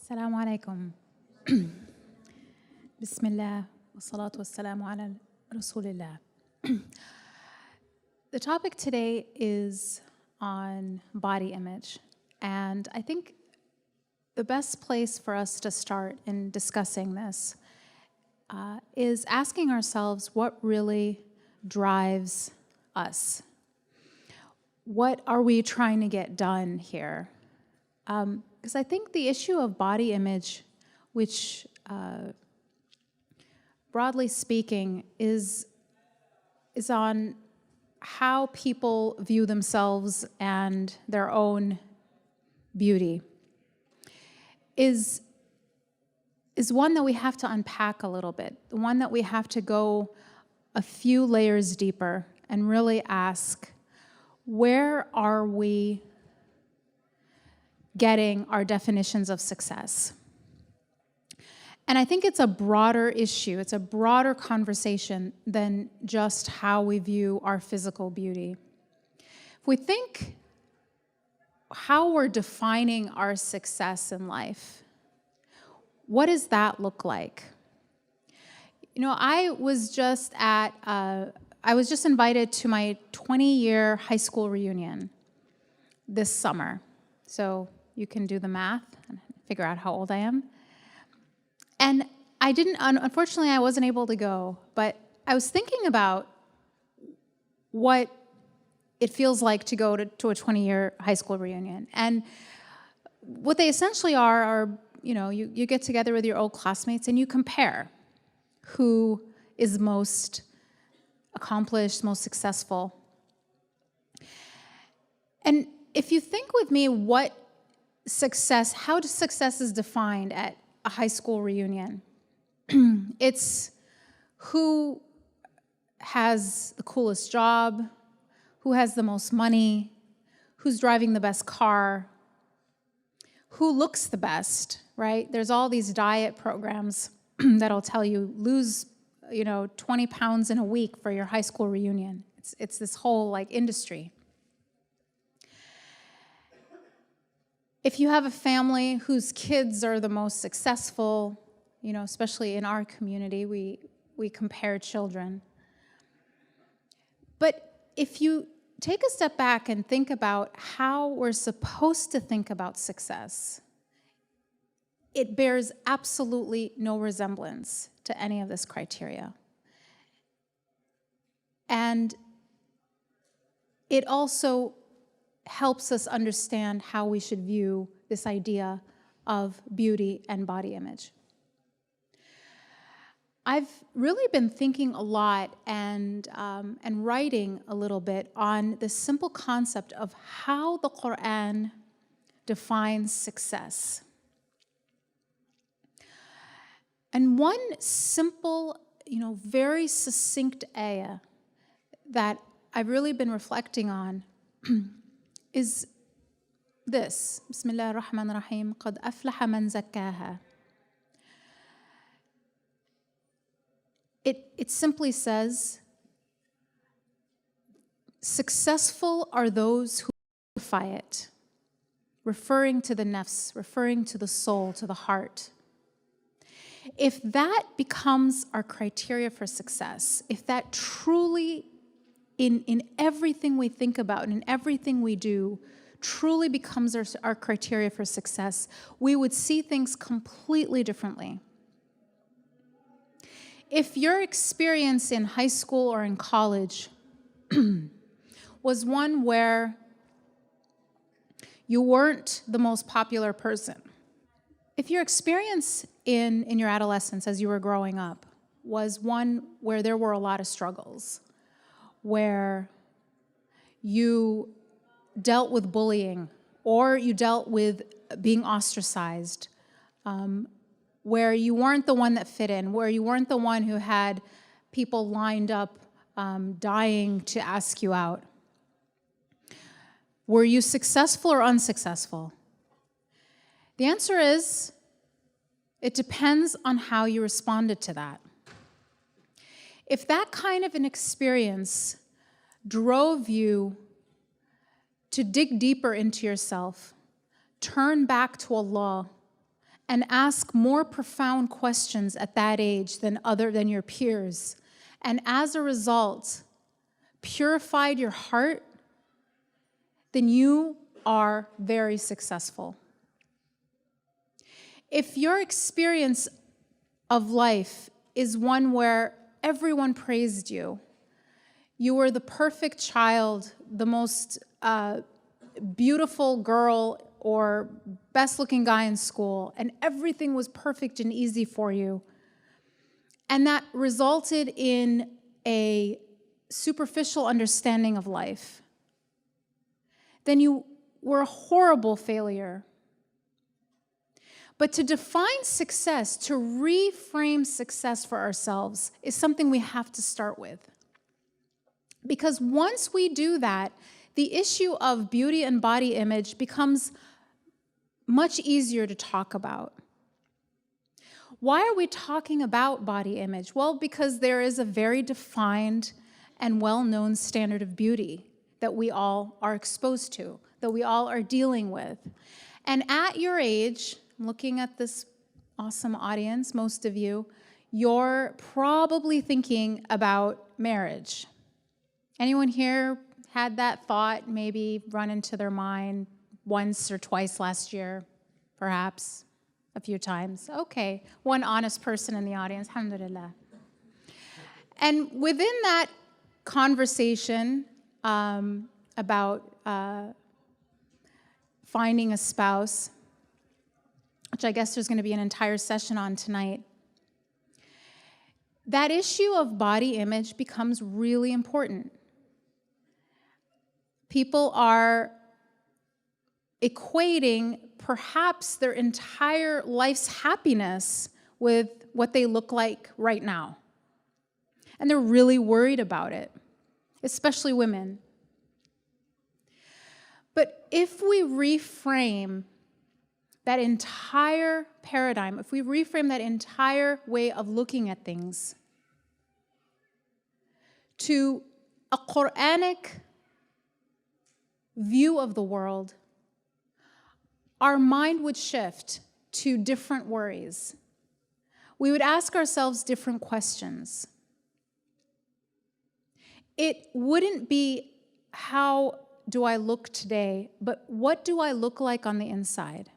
السلام عليكم. بسم الله والصلاة والسلام على رسول الله. The topic today is on body image, and I think the best place for us to start in discussing this is asking ourselves what really drives us. What are we trying to get done here? Because I think the issue of body image, which broadly speaking is on how people view themselves and their own beauty, is one that we have to unpack a little bit, one that we have to go a few layers deeper and really ask, where are we getting our definitions of success? And I think it's a broader issue, it's a broader conversation than just how we view our physical beauty. If we think how we're defining our success in life, what does that look like? You know, I was just invited to my 20-year high school reunion this summer. So you can do the math and figure out how old I am. And unfortunately, I wasn't able to go, but I was thinking about what it feels like to go to a 20-year high school reunion. And what they essentially are you know, you get together with your old classmates and you compare who is most accomplished, most successful. And if you think with me how success is defined at a high school reunion, it's who has the coolest job, who has the most money, who's driving the best car, who looks the best, right? There's all these diet programs that'll tell you lose 20 pounds in a week for your high school reunion. It's this whole industry. If you have a family whose kids are the most successful, especially in our community, we compare children. But if you take a step back and think about how we're supposed to think about success, it bears absolutely no resemblance to any of this criteria. And it also helps us understand how we should view this idea of beauty and body image. I've really been thinking a lot and writing a little bit on the simple concept of how the Quran defines success. And one simple, very succinct ayah that I've really been reflecting on is this. Bismillah ar-Rahman ar-Rahim. قَدْ أَفْلَحَ مَنْ زَكَّاهَا. It simply says, successful are those who purify it, referring to the nafs, referring to the soul, to the heart. If that becomes our criteria for success, if that truly, in everything we think about and in everything we do, truly becomes our criteria for success, we would see things completely differently. If your experience in high school or in college was one where you weren't the most popular person, if your experience in your adolescence as you were growing up was one where there were a lot of struggles, where you dealt with bullying or you dealt with being ostracized, where you weren't the one that fit in, where you weren't the one who had people lined up dying to ask you out. Were you successful or unsuccessful? The answer is, it depends on how you responded to that. If that kind of an experience drove you to dig deeper into yourself, turn back to Allah, and ask more profound questions at that age than your peers, and as a result, purified your heart, then you are very successful. If your experience of life is one where everyone praised you, you were the perfect child, the most beautiful girl or best-looking guy in school, and everything was perfect and easy for you, and that resulted in a superficial understanding of life, then you were a horrible failure. But to define success, to reframe success for ourselves, is something we have to start with. Because once we do that, the issue of beauty and body image becomes much easier to talk about. Why are we talking about body image? Well, because there is a very defined and well-known standard of beauty that we all are exposed to, that we all are dealing with. And at your age, looking at this awesome audience, most of you, you're probably thinking about marriage. Anyone here had that thought maybe run into their mind once or twice last year, perhaps a few times? Okay, one honest person in the audience, alhamdulillah. And within that conversation about finding a spouse, which I guess there's going to be an entire session on tonight, that issue of body image becomes really important. People are equating perhaps their entire life's happiness with what they look like right now. And they're really worried about it, especially women. But if we reframe that entire paradigm, if we reframe that entire way of looking at things to a Quranic view of the world, our mind would shift to different worries. We would ask ourselves different questions. It wouldn't be how do I look today, but what do I look like on the inside?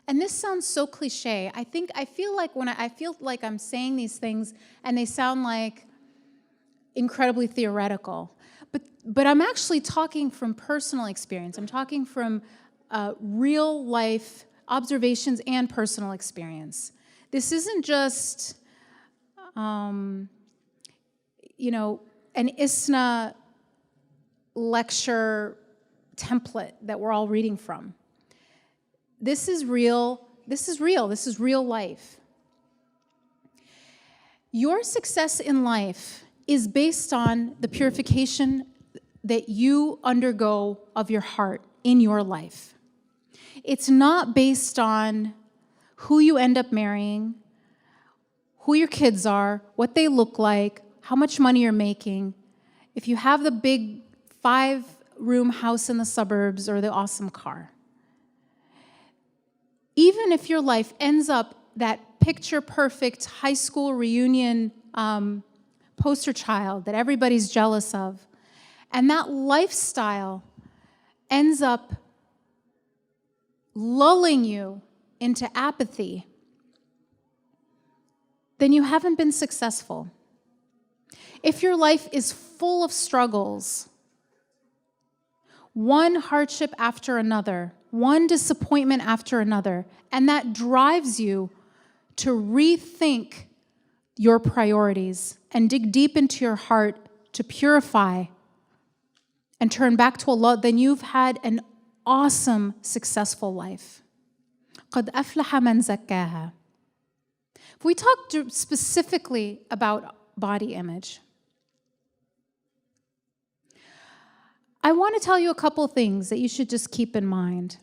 And this sounds so cliche. I feel like I'm saying these things and they sound like incredibly theoretical. But I'm actually talking from personal experience. I'm talking from real life observations and personal experience. This isn't just, an ISNA lecture template that we're all reading from. This is real. This is real life. Your success in life is based on the purification that you undergo of your heart in your life. It's not based on who you end up marrying, who your kids are, what they look like, how much money you're making, if you have the big 5-room house in the suburbs or the awesome car. Even if your life ends up that picture-perfect high school reunion poster child that everybody's jealous of, and that lifestyle ends up lulling you into apathy, then you haven't been successful. If your life is full of struggles, one hardship after another, one disappointment after another, and that drives you to rethink your priorities and dig deep into your heart to purify and turn back to Allah, then you've had an awesome, successful life. قَدْ أَفْلَحَ مَنْ زَكَّاهَا. If we talk specifically about body image, I want to tell you a couple things that you should just keep in mind.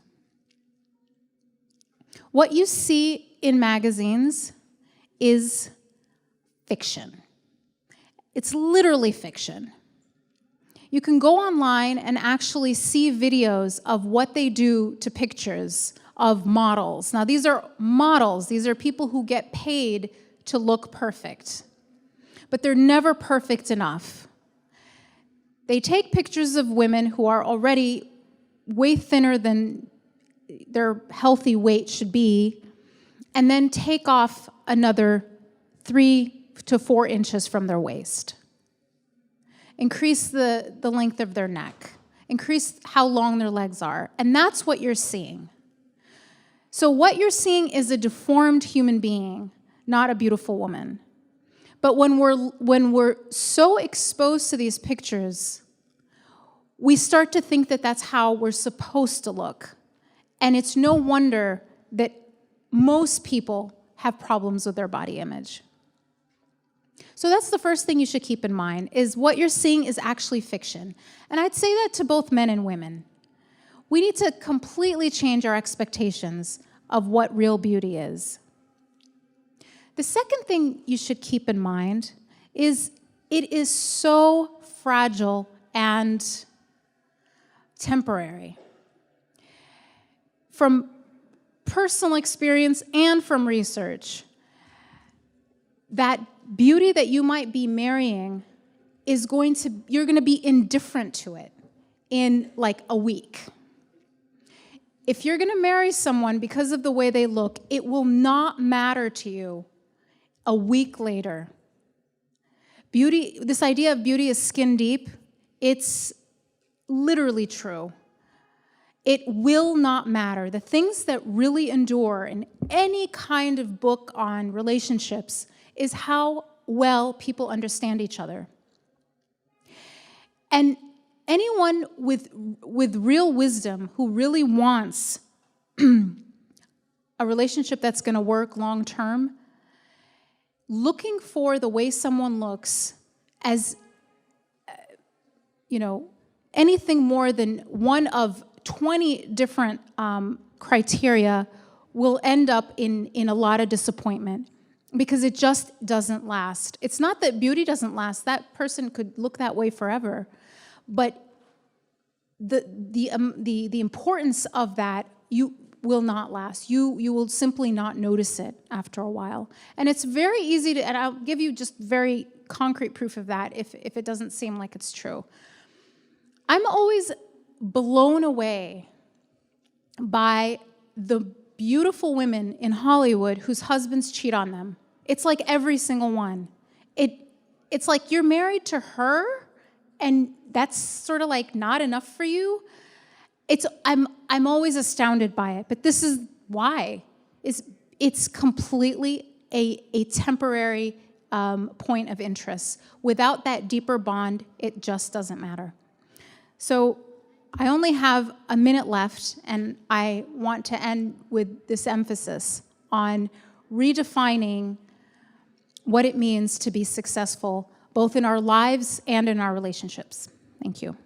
What you see in magazines is fiction. It's literally fiction. You can go online and actually see videos of what they do to pictures of models. Now, these are models. These are people who get paid to look perfect, but they're never perfect enough. They take pictures of women who are already way thinner than their healthy weight should be, and then take off another 3 to 4 inches from their waist. Increase the length of their neck. Increase how long their legs are. And that's what you're seeing. So what you're seeing is a deformed human being, not a beautiful woman. But when we're so exposed to these pictures, we start to think that that's how we're supposed to look. And it's no wonder that most people have problems with their body image. So that's the first thing you should keep in mind, is what you're seeing is actually fiction. And I'd say that to both men and women. We need to completely change our expectations of what real beauty is. The second thing you should keep in mind is it is so fragile and temporary. From personal experience and from research, that beauty that you might be marrying you're going to be indifferent to it in like a week. If you're going to marry someone because of the way they look, it will not matter to you a week later. Beauty, this idea of beauty is skin deep, it's literally true. It will not matter. The things that really endure in any kind of book on relationships is how well people understand each other. And anyone with real wisdom who really wants a relationship that's going to work long term, looking for the way someone looks as anything more than one of 20 different criteria will end up in a lot of disappointment, because it just doesn't last. It's not that beauty doesn't last. That person could look that way forever. But the importance of that, you will not last. You will simply not notice it after a while. And it's very easy to, and I'll give you just very concrete proof of that if it doesn't seem like it's true. I'm always blown away by the beautiful women in Hollywood whose husbands cheat on them. It's like every single one. It's like you're married to her, and that's sort of like not enough for you. I'm always astounded by it, but this is why. It's completely a temporary point of interest. Without that deeper bond, it just doesn't matter. So I only have a minute left, and I want to end with this emphasis on redefining what it means to be successful, both in our lives and in our relationships. Thank you.